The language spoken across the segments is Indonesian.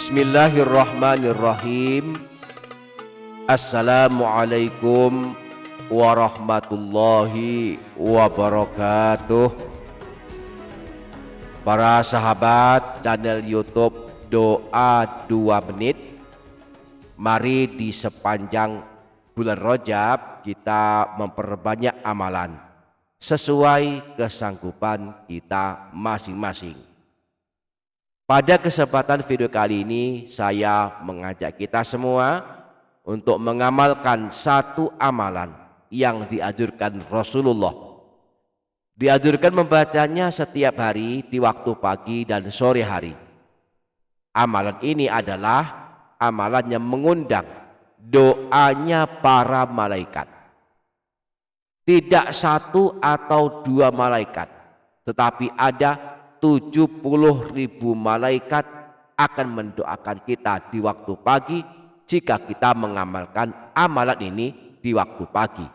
Bismillahirrahmanirrahim. Assalamualaikum warahmatullahi wabarakatuh. Para sahabat channel YouTube Doa 2 Menit, mari di sepanjang bulan Rajab kita memperbanyak amalan sesuai kesanggupan kita masing-masing. Pada kesempatan video kali ini saya mengajak kita semua untuk mengamalkan satu amalan yang dianjurkan Rasulullah. Dianjurkan membacanya setiap hari di waktu pagi dan sore hari. Amalan ini adalah amalan yang mengundang doanya para malaikat. Tidak satu atau dua malaikat, tetapi ada 70.000 malaikat akan mendoakan kita di waktu pagi jika kita mengamalkan amalan ini di waktu pagi.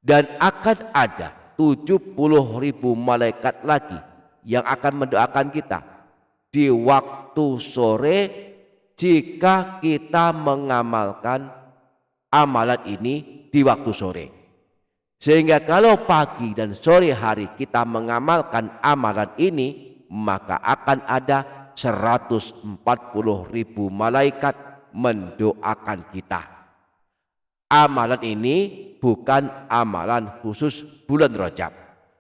Dan akan ada 70.000 malaikat lagi yang akan mendoakan kita di waktu sore jika kita mengamalkan amalan ini di waktu sore. Sehingga kalau pagi dan sore hari kita mengamalkan amalan ini, maka akan ada 140.000 malaikat mendoakan kita. Amalan ini bukan amalan khusus bulan Rajab,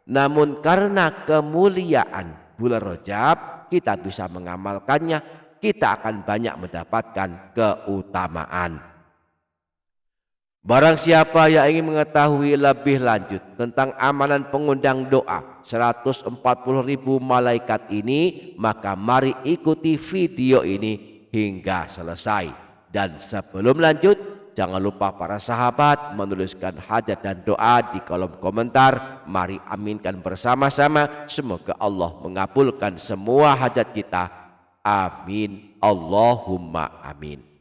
namun karena kemuliaan bulan Rajab kita bisa mengamalkannya, kita akan banyak mendapatkan keutamaan. Barang siapa yang ingin mengetahui lebih lanjut tentang amalan pengundang doa 140.000 malaikat ini, maka mari ikuti video ini hingga selesai. Dan sebelum lanjut, jangan lupa para sahabat menuliskan hajat dan doa di kolom komentar. Mari aminkan bersama-sama, semoga Allah mengabulkan semua hajat kita. Amin, Allahumma amin.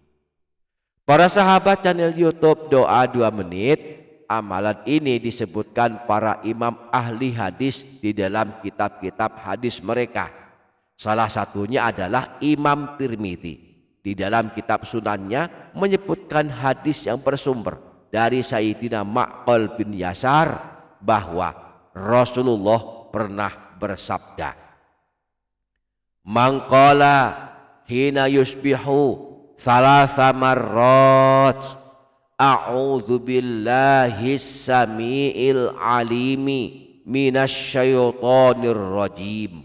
Para sahabat channel YouTube Doa 2 Menit, amalan ini disebutkan para imam ahli hadis di dalam kitab-kitab hadis mereka. Salah satunya adalah Imam Tirmidzi. Di dalam kitab sunannya menyebutkan hadis yang bersumber dari Sayyidina Ma'qil bin Yasar bahwa Rasulullah pernah bersabda, "Man qala hina yusbihu thalatha marrat a'udzu billahi samiil alimi minasyaitonir rajim."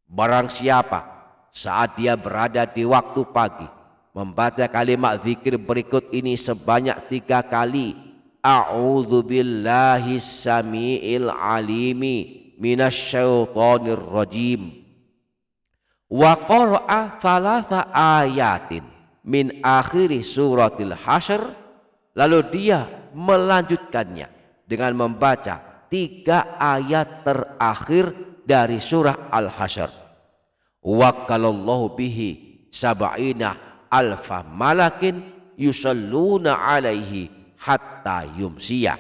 Barang siapa saat dia berada di waktu pagi membaca kalimat zikir berikut ini sebanyak 3 kali, a'udzu billahi samiil alimi minasyaitonir rajim, wa qara'a thalatha ayatin min akhiri suratil hasyr, lalu dia melanjutkannya dengan membaca 3 ayat terakhir dari surah Al-Hasyr, wakalallahu bihi sab'ina alfa malakin yusalluna alaihi hatta yumsiyah.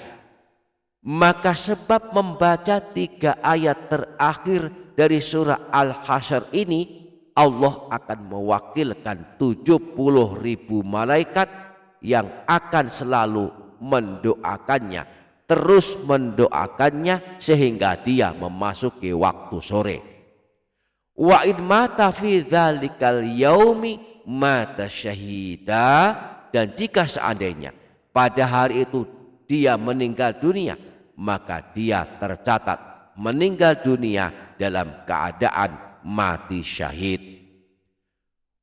Maka sebab membaca 3 ayat terakhir dari surah Al-Hasyr ini, Allah akan mewakilkan 70.000 malaikat yang akan selalu mendoakannya, terus mendoakannya sehingga dia memasuki waktu sore. Wa in mata fi dzalikal yaumi mata syahida, dan jika seandainya pada hari itu dia meninggal dunia, maka dia tercatat meninggal dunia dalam keadaan mati syahid.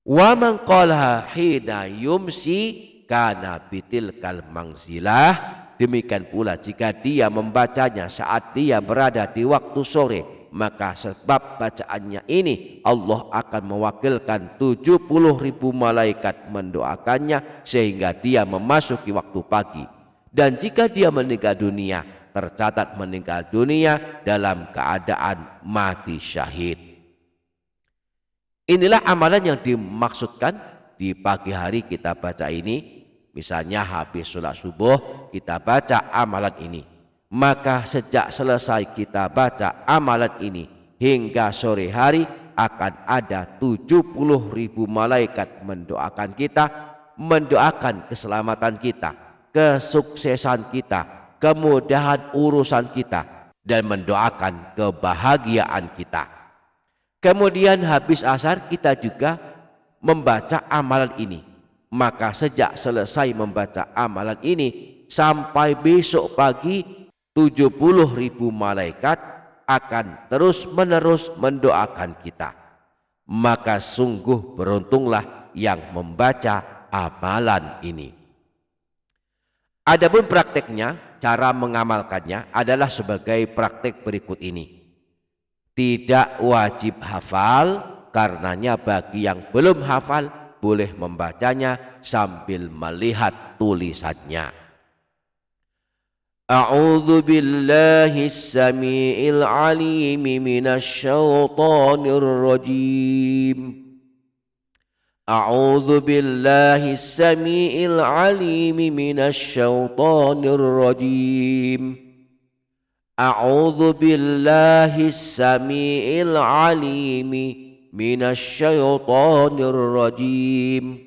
Wa man qalaha hina yumsi kana bitilkal mangzilah, demikian pula jika dia membacanya saat dia berada di waktu sore, maka sebab bacaannya ini Allah akan mewakilkan 70.000 malaikat mendoakannya sehingga dia memasuki waktu pagi. Dan jika dia meninggal dunia, tercatat meninggal dunia dalam keadaan mati syahid. Inilah amalan yang dimaksudkan di pagi hari kita baca ini. Misalnya habis sholat subuh kita baca amalan ini, maka sejak selesai kita baca amalan ini hingga sore hari akan ada 70.000 malaikat mendoakan kita, mendoakan keselamatan kita, kesuksesan kita, kemudahan urusan kita, dan mendoakan kebahagiaan kita. Kemudian habis asar kita juga membaca amalan ini. Maka sejak selesai membaca amalan ini sampai besok pagi 70.000 malaikat akan terus menerus mendoakan kita. Maka sungguh beruntunglah yang membaca amalan ini. Adapun prakteknya, cara mengamalkannya adalah sebagai praktek berikut ini. Tidak wajib hafal, karenanya bagi yang belum hafal boleh membacanya sambil melihat tulisannya. A'udzu billahis samiil alim minasy syaithanir rajim. A'udzu billahis samiil alim minasy syaithanir rajim. A'udzu billahis samiil alim minasy syaithanir rajim.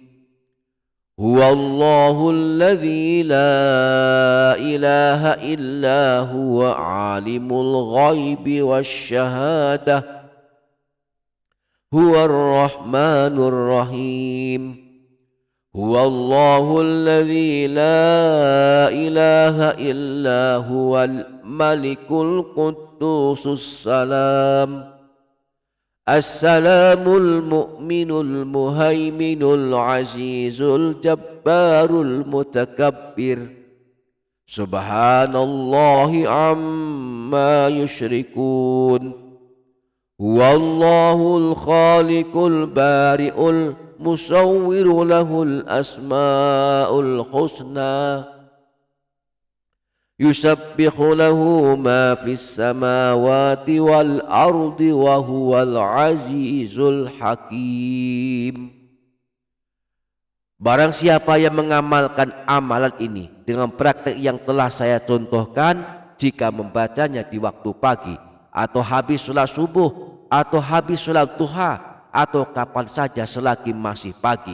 Huwallahul ladzi la ilaha illa huwa alimul ghaibi wasyahadah. Huwar rahmanur rahim. Huwallahul ladzi la ilaha illa huwal malikul quddusus salam. Assalamul mu'minul muhaiminul azizul jabbarul mutakabbir. Subhanallahi amma yushrikun. Huwallahul khaliqul bari'ul musawwiru lahul asma'ul husna. Yusabbihu lahu ma fis samawati wal ardi wa huwal azizul hakim. Barang siapa yang mengamalkan amalan ini dengan praktek yang telah saya contohkan, jika membacanya di waktu pagi atau habis sholat subuh atau habis sholat duha atau kapan saja selagi masih pagi,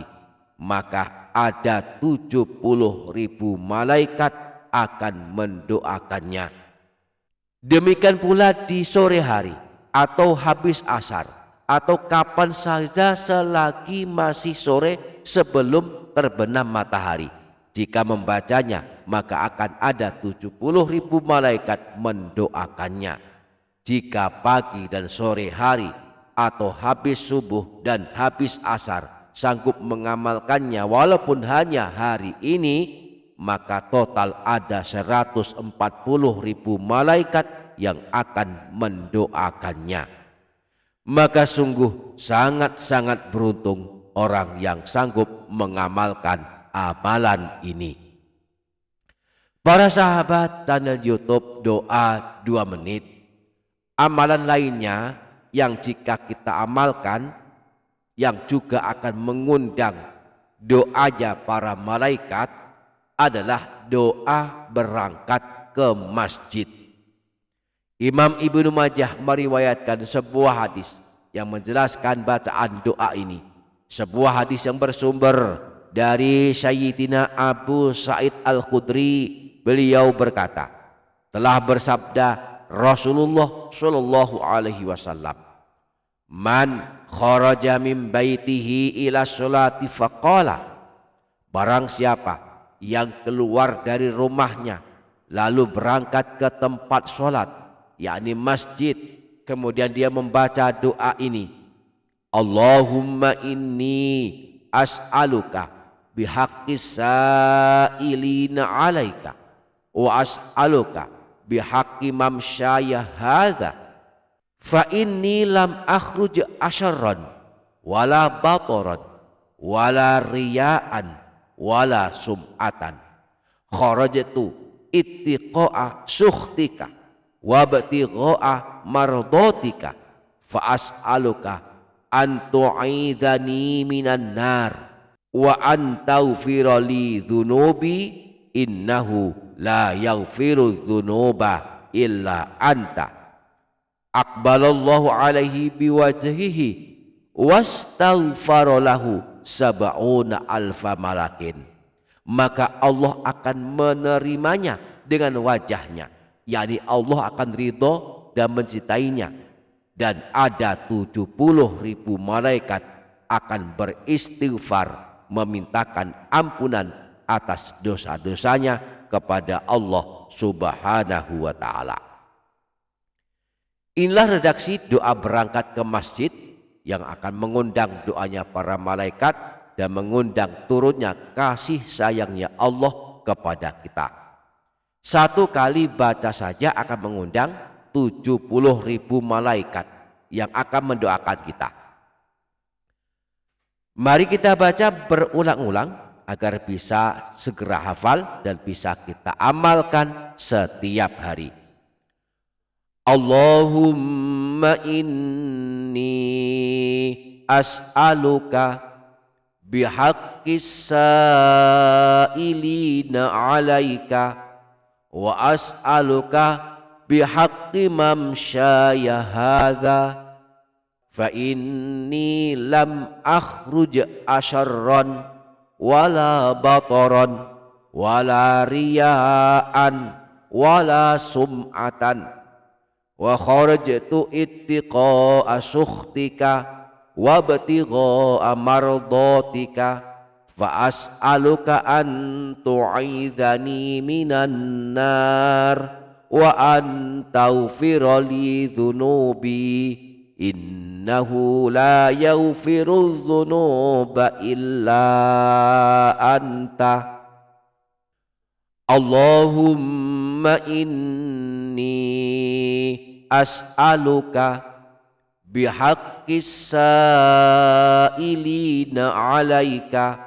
maka ada 70.000 malaikat akan mendoakannya. Demikian pula di sore hari atau habis asar atau kapan saja selagi masih sore sebelum terbenam matahari. Jika membacanya maka akan ada 70.000 malaikat mendoakannya. Jika pagi dan sore hari atau habis subuh dan habis asar sanggup mengamalkannya walaupun hanya hari ini, maka total ada 140.000 malaikat yang akan mendoakannya. Maka sungguh sangat-sangat beruntung orang yang sanggup mengamalkan amalan ini. Para sahabat channel YouTube Doa 2 Menit, amalan lainnya yang jika kita amalkan yang juga akan mengundang doanya para malaikat adalah doa berangkat ke masjid. Imam Ibnu Majah meriwayatkan sebuah hadis yang menjelaskan bacaan doa ini. Sebuah hadis yang bersumber dari Sayyidina Abu Sa'id Al-Khudri. Beliau berkata, telah bersabda Rasulullah Shallallahu Alaihi Wasallam, "Man kharaja min baitihi ila sholati faqala." Barang siapa yang keluar dari rumahnya lalu berangkat ke tempat sholat, yakni masjid, kemudian dia membaca doa ini, Allahumma inni as'aluka bihaqqis sa'ilina alaika wa as'aluka bihaqqi mamsyaya hadha fa inni lam akhruj asyarran wala bataran wala riya'an wala sum'atan kharajtu ittiqa'a sukhtika wa btigha'a mardatika fa as'aluka an tu'idhani minan nar wa an taghfira li dhunubi innahu la yaghfiru dhunuba illa anta. Aqbalallahu alaihi biwajhihi wastaghfara lahu sab'una alfa malakin, maka Allah akan menerimanya dengan wajahnya, yakni Allah akan ridho dan mencintainya, dan ada 70.000 malaikat akan beristighfar memintakan ampunan atas dosa-dosanya kepada Allah Subhanahu wa ta'ala. Inilah redaksi doa berangkat ke masjid yang akan mengundang doanya para malaikat dan mengundang turunnya kasih sayangnya Allah kepada kita. Satu kali baca saja akan mengundang 70.000 malaikat yang akan mendoakan kita. Mari kita baca berulang-ulang agar bisa segera hafal dan bisa kita amalkan setiap hari. Allahumma inni as'aluka bihaqqis sa'ilina 'alaika wa as'aluka bihaqqi mamsyaya hadza fa inni lam akhruj asyarran wala bataran wala riya'an wala sum'atan wa kharajtu ittiqa'a sukhtika wa ibtigha'a mardatika fa as'aluka an tu'idhani minan nar wa an taghfira li dhunubi innahu la yaghfiru dhunuba illa anta. Allahumma inni as'aluka bihaqqis sa'ilina 'alaika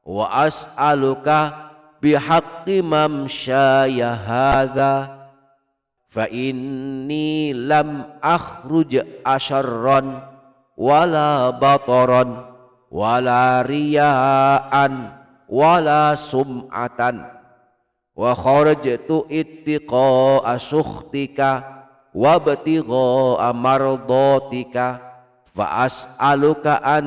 wa as'aluka bihaqqi mamsyaya hadza fa inni lam akhruj asyarran wala bataran wala riya'an wala sum'atan wa kharajtu ittiqa'a sukhtika wa ibtigha'a mardatika fa as'aluka an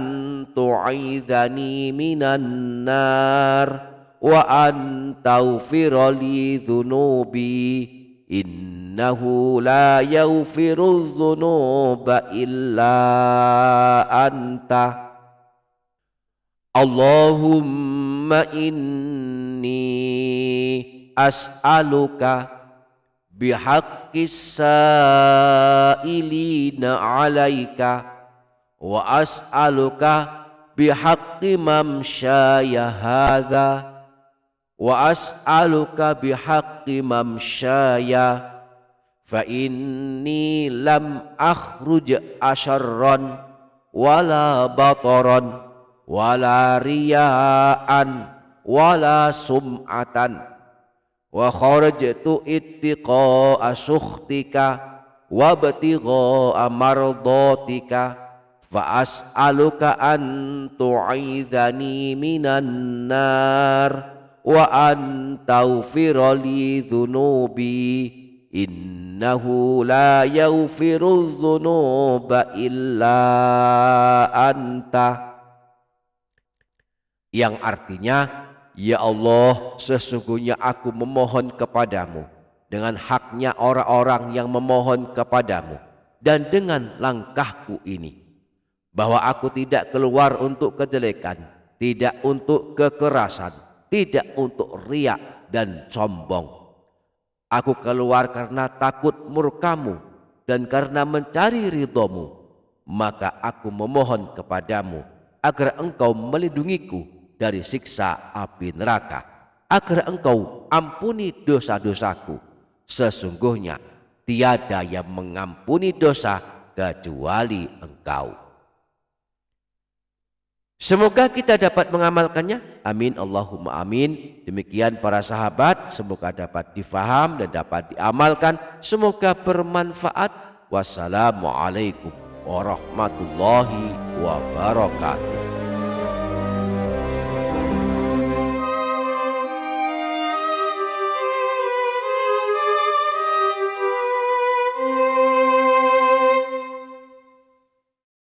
tu'idhani minan nar wa an taghfira li dhunubi innahu la yaghfiru dhunuba illa anta. Allahumma inni as'aluka bihaqqis sa'ilina 'alaika wa as'aluka bihaqqi mamsyaya hadza wa as'aluka bihaqqi mamsyaya fa inni lam akhruj asyarran wala bataran wala riya'an wala sum'atan wa kharajtu ittiqa'a sukhtika wa ibtigha'a mardatika fa as'aluka an tu'idhani minan nar wa an taghfira li dhunubi innahu la yaghfiru dhunuba illa anta, yang artinya, ya Allah, sesungguhnya aku memohon kepadamu dengan haknya orang-orang yang memohon kepadamu, dan dengan langkahku ini bahwa aku tidak keluar untuk kejelekan, tidak untuk kekerasan, tidak untuk riak dan sombong. Aku keluar karena takut murkamu dan karena mencari ridhamu. Maka aku memohon kepadamu agar engkau melindungiku dari siksa api neraka, agar engkau ampuni dosa-dosaku. Sesungguhnya tiada yang mengampuni dosa kecuali engkau. Semoga kita dapat mengamalkannya. Amin Allahumma amin. Demikian para sahabat, semoga dapat difaham dan dapat diamalkan. Semoga bermanfaat. Wassalamualaikum warahmatullahi wabarakatuh.